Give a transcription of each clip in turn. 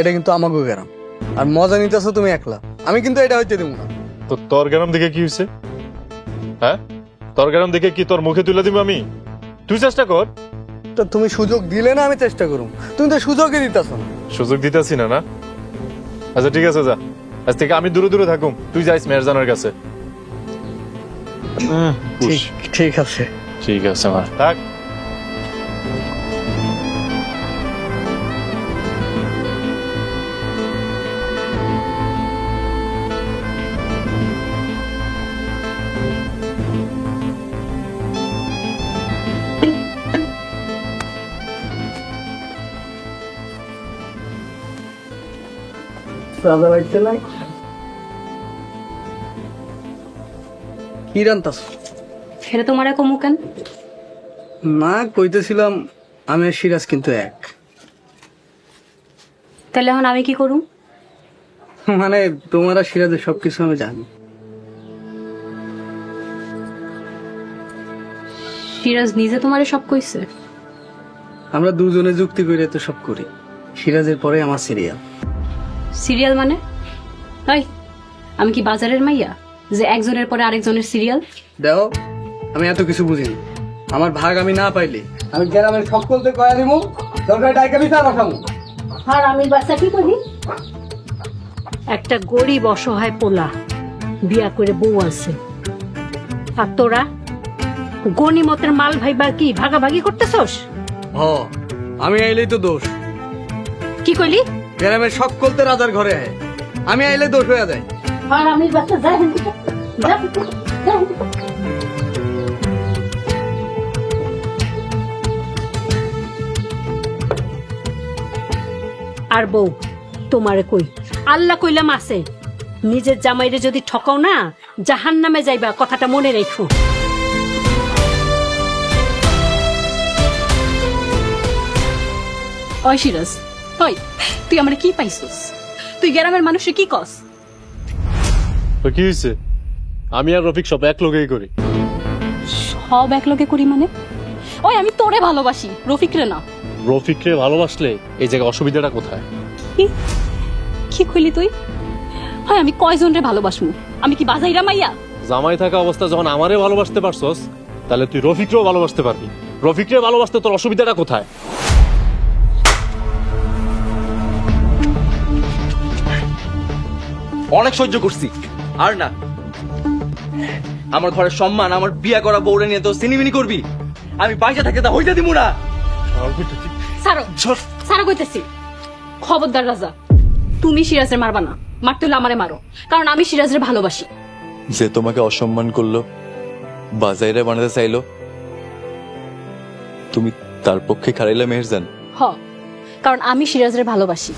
এটা কিন্তু আমাকে গ্রাম, আর মজা নিতেছো তুমি একলা, আমি কিন্তু এটা হইতে দিব না। তো তোর গ্রাম দেখে কি হয়েছে? হ্যাঁ, তোর গ্রাম দেখে কি তোর মুখে তুলে দিব আমি? তুই চেষ্টা কর। তো তুমি সুযোগ দিলে না আমি চেষ্টা করুম, তুমি তো সুযোগই দিতেছো না। সুযোগ দিতেছি না? না, আচ্ছা ঠিক আছে, যা। আজ থেকে আমি দূরে দূরে থাকুম, তুই যাইস মেহরজানের কাছে। ঠিক আছে, ঠিক আছে মা, থাক। রাজা বাড়িতে নাই? কি রান্তাছ? সেটা তোমার কমু কেন? না, কইতেছিলাম আমি আর সিরাজ কিন্তু এক। তাহলে এখন আমি কি করুম? মানে তোমার আর সিরাজের সবকিছু আমি জানি। সিরাজ নিজে তোমারে সব কইছে? আমরা দুজনে যুক্তি করে তো সব করি। সিরাজের পরে আমার সিরিয়াল। সিরিয়াল মানে? এই, আমি কি বাজারের মাইয়া যে একজনের পরে আরেকজনের সিরিয়াল? দেখো, আমি এত কিছু বুঝিনি। আমার ভাগ আমি না পাইলে আমি গ্রামের সকলকে কয়া দিব, দরকার ডাইকা বিচার বসাবো। আর আমি বাচ্চা কি করি? একটা গরিব অসহায় পোলা বিয়া করে বউ আছে, আর তোরা গনিমতের মাল ভাইবা কি ভাগাভাগি করতেছস? আমি আইলেই তো দোষ। কি কইলি? গ্রামের সকলতে রাজার ঘরে আয়, আমি আইলে দোষ হয়ে যায়। আর আমি বাচ্চা যাই আর বউ তোমারে কই, আল্লাহ কইলাম আছে, নিজের জামাইরে যদি ঠকাও না জাহান্নামে যাইবা, কথাটা মনে রেখো। ওই সিরাজ, ওই তুই আমার কি পাইছস? তুই গ্রামের মানুষে কি কস? তো কি হয়েছে? আমি আর রফিক সব এক লগেই করি। সব এক লগে করি মানে? ওই আমি তোরে ভালোবাসি, রফিকরে না। রফিককে ভালোবাসলে এই জায়গায় অসুবিধাটা কোথায়? কি কইলি তুই? হয় আমি কয়জন রে ভালোবাসমু? আমি কি বাজাইরা মাইয়া? জামাই থাকা অবস্থা যখন আমারে ভালোবাসতে পারছস, তাহলে তুই রফিকরেও ভালোবাসতে পারবি। রফিকরে ভালোবাসতে তোর অসুবিধাটা কোথায়? অনেক সহ্য করছি, আর না। আমার ঘরের সম্মান, আমার বিয়া করা বউরে নিয়ে তো সিনিমিনি করবি? আমি বাইরে থাকে তা হইতে দিব না। সারো সারো কইতেছি, খবরদার রাজা, তুমি সিরাজের মারবা না। মারতে হলে আমারে মারো, কারণ আমি সিরাজের ভালোবাসি। যে তোমাকে অসম্মান করলো, বাজাইরে বানাতে চাইলো, তুমি তার পক্ষে খারাইলা মেহেরজান? কারণ আমি সিরাজের ভালোবাসি।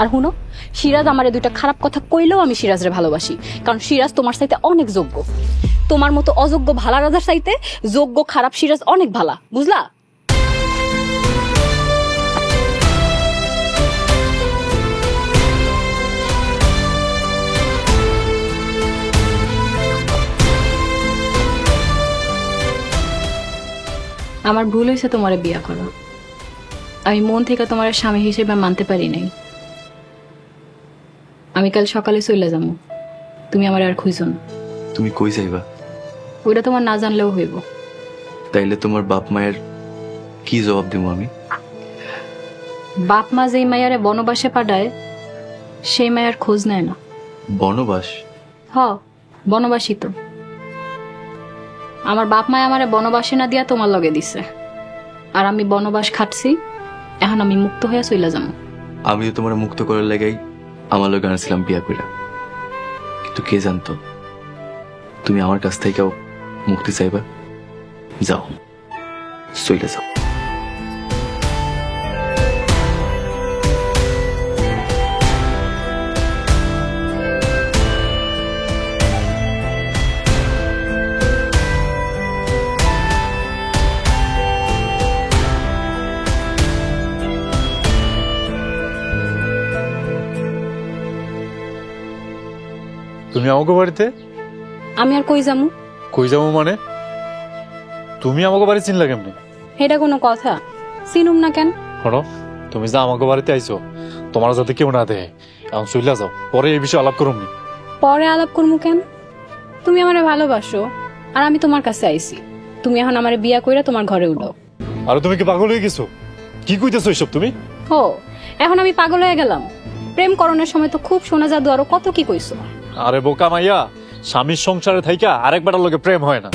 আর হুনো, সিরাজ আমারে দুইটা খারাপ কথা কইলেও আমি সিরাজের ভালোবাসি, কারণ সিরাজ তোমার চাইতে অনেক যোগ্য। তোমার মতো অযোগ্য ভালা রাজার চাইতে যোগ্য খারাপ সিরাজ অনেক ভালা, বুঝলা? আমার ভুল হয়েছে তোমারে বিয়া করা। আমি মন থেকে তোমার স্বামী হিসেবে মানতে পারি নাই। আমি কাল সকালে চলে যাবো, তুমি আমার আর খুঁজো না। তুমি কই যাইবা? ওইটা তোমার না জানলেও হইব। তাইলে তোমার বাপ মায়ের কি জবাব দিব আমি? বাপ মা যেই মায়ারে বনবাসে পাঠায়, সেই মায়ার খোঁজ নেয় না। বনবাস? বনবাসী তো। আমার বাপ মায় আমারে বনবাসে না দিয়া তোমার লগে দিছে, আর আমি বনবাস খাটছি। এখন আমি মুক্ত হয়ে চলে যাবো। আমি তো তোমার মুক্ত করার লাগাই আমার লোক আনছিলাম বিয়া কইরা, কিন্তু কে জানতো তুমি আমার কাছ থেকেও মুক্তি চাইবা? যাও, চলে যাও। তুমি আমাকে বাড়িতে? আমি আর কই যামু? কই যাবো মানে? তুমি আমাকে বাড়ি চিনলা কেমনি? এটা কোনো কথা? চিনুম না কেন? শোনো, তুমি যা আমাকে বাড়িতে আইছো, তোমার যাতে কেউ না দেয়, এখন চইলা যাও, পরে এই বিষয়ে আলাপ করুন। পরে আলাপ করবো কেন? তুমি আমারে ভালোবাসো আর আমি তোমার কাছে আইছি। তুমি এখন আমারে বিয়া কইরা তোমার ঘরে উঠাও। আর তুমি কি পাগল হয়ে গেছো? কি কইতেছো এইসব তুমি? ও, এখন আমি পাগল হয়ে গেলাম? প্রেম করণের সময় তো খুব শোনা জাদু আরো কত কি কইছো। আরে বোকা মাইয়া, স্বামীর সংসারে থাইকা আরেকবারের লগে প্রেম হয় না।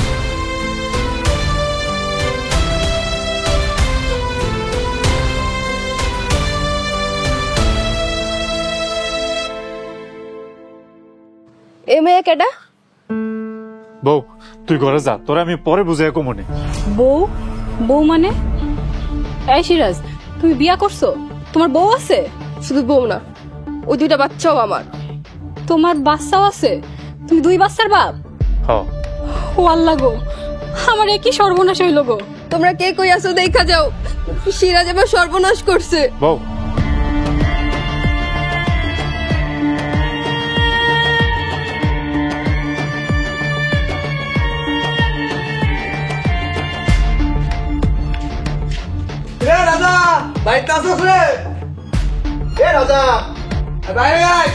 এ মেয়ে কেডা? বউ, তুই ঘরে যা, তোরে আমি পরে বুঝাই কমনে। বউ? বউ মানে? এই সিরাজ, তুমি বিয়া করছো? তোমার বউ আছে? শুধু বউ না, ওই দুইটা বাচ্চাও আমার। তোমার বাচ্চাও আছে? তুমি দুই বাচ্চার বাপ? হ্যাঁ। ও আল্লাহ গো, আমার একই সর্বনাশ হইল গো। তোমরা কে কই আছো দেখা যাও, সিরাজ এবার সর্বনাশ করছে। বউ, রাজা বাইতে আসছ রে? এ রাজা বাইরে আয়।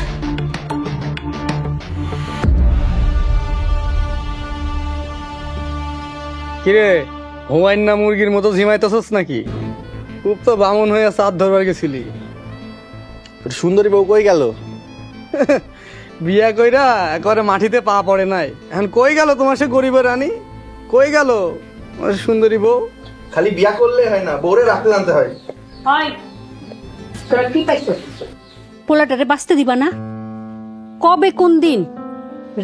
কিরে, হুমায়ুন না মুরগির মতো ঝিমাইতেছস নাকি? খুব তো বামন হয়ে চাঁদ ধরবার গেছিলি। সুন্দরী বউ কই গেল? বিয়া কইরা একবারে মাটিতে পা পড়ে নাই। এখন কই গেল তোমার সে গরিবের রানী? কই গেল তোমার সুন্দরী বউ? খালি বিয়া করলে হয় না, বউরে রাখতে জানতে হয়। পোলাটারে বাঁচতে দিবা না? কবে কোন দিন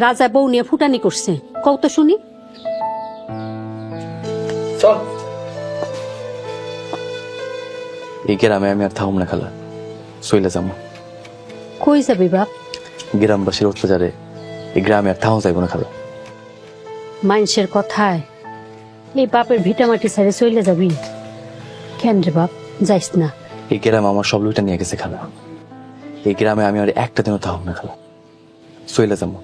রাজা বউ নিয়ে ফুটানি করছে কও তো শুনি। চল। এই গ্রামে আমি আর থাকুম না খালা, চইলা যাবো। কই যাবি বাপ? গ্রামবাসীর অত্যাচারে এই গ্রামে আর থাকুন যাইব না খালা। মানুষের কথায় এই বাপের ভিটামাটি ছেড়ে চলে যাবি কেন রে বাপ? যাইস না। এই গ্রামে আমার সব লুইটা নিয়ে গেছে খালা। এই গ্রামে আমি আর একটা দিনও থাকুম না খালা, চইলা যাবো।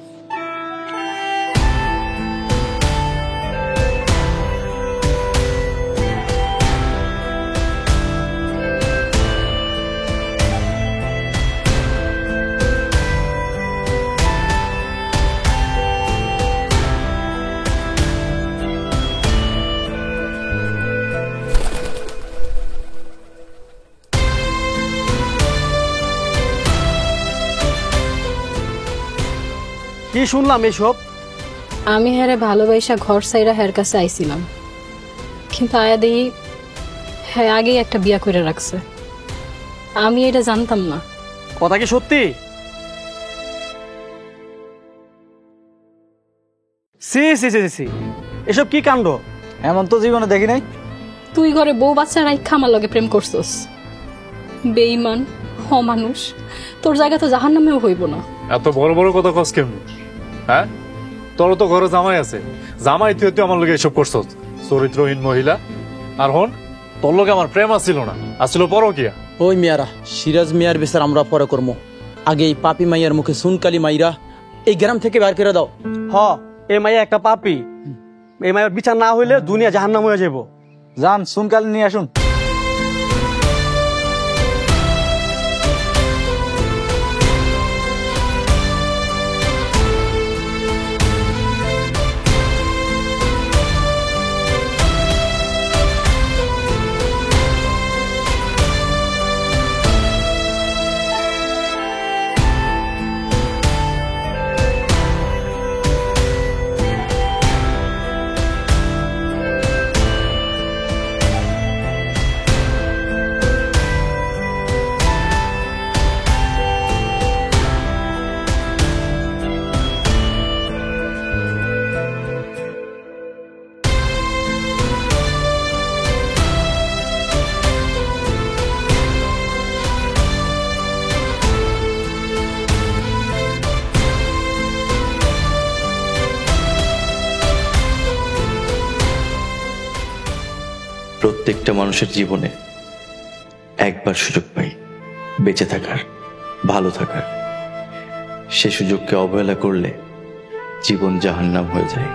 কি শুনলাম এসব? আমি হ্যারে ভালোবাসা ঘর সাইরা হ্যার কাছে আইছিলাম, কিন্তু আয়া দেখি হ্যাঁ আগেই একটা বিয়া করে রাখছে। আমি এটা জানতাম না। কথা কি সত্যি? সি সি সি সি, এসব কি কাণ্ড? এমন তো জীবনে দেখি নাই। তুই ঘরে বউ বাচ্চা রাইখা আমার লগে প্রেম করছস। বেঈমান, অমানুষ, তোর জায়গা তো জাহান্নামেও হইব না। এত বড় বড় কথা কস কেমনি? হ্যাঁ, তোর তো ঘরে জামাই আছে, জামাই তুই তুই আমার লগে এসব করছস, চরিত্রহীন মহিলা। আর হন, তোর লগে আমার প্রেম আসছিল না, আসছিল পরকিয়া। ওই মিয়ারা, সিরাজ মিয়ার বিচার আমরা পরে করবো। আগে এই পাপি মাইয়ার মুখে সুনকালি মাইরা এই গ্রাম থেকে বের করে দাও। হ, এই মাইয়া একটা পাপি। এই মায়ের বিচার না হইলে দুনিয়া জাহান্নাম হয়ে যাব। যান, সুনকালি নিয়ে আসুন। প্রত্যেকটা মানুষের জীবনে একবার সুযোগ পাই বেঁচে থাকার, ভালো থাকার। সে সুযোগকে অবহেলা করলে জীবন জাহান্নাম হয়ে যায়।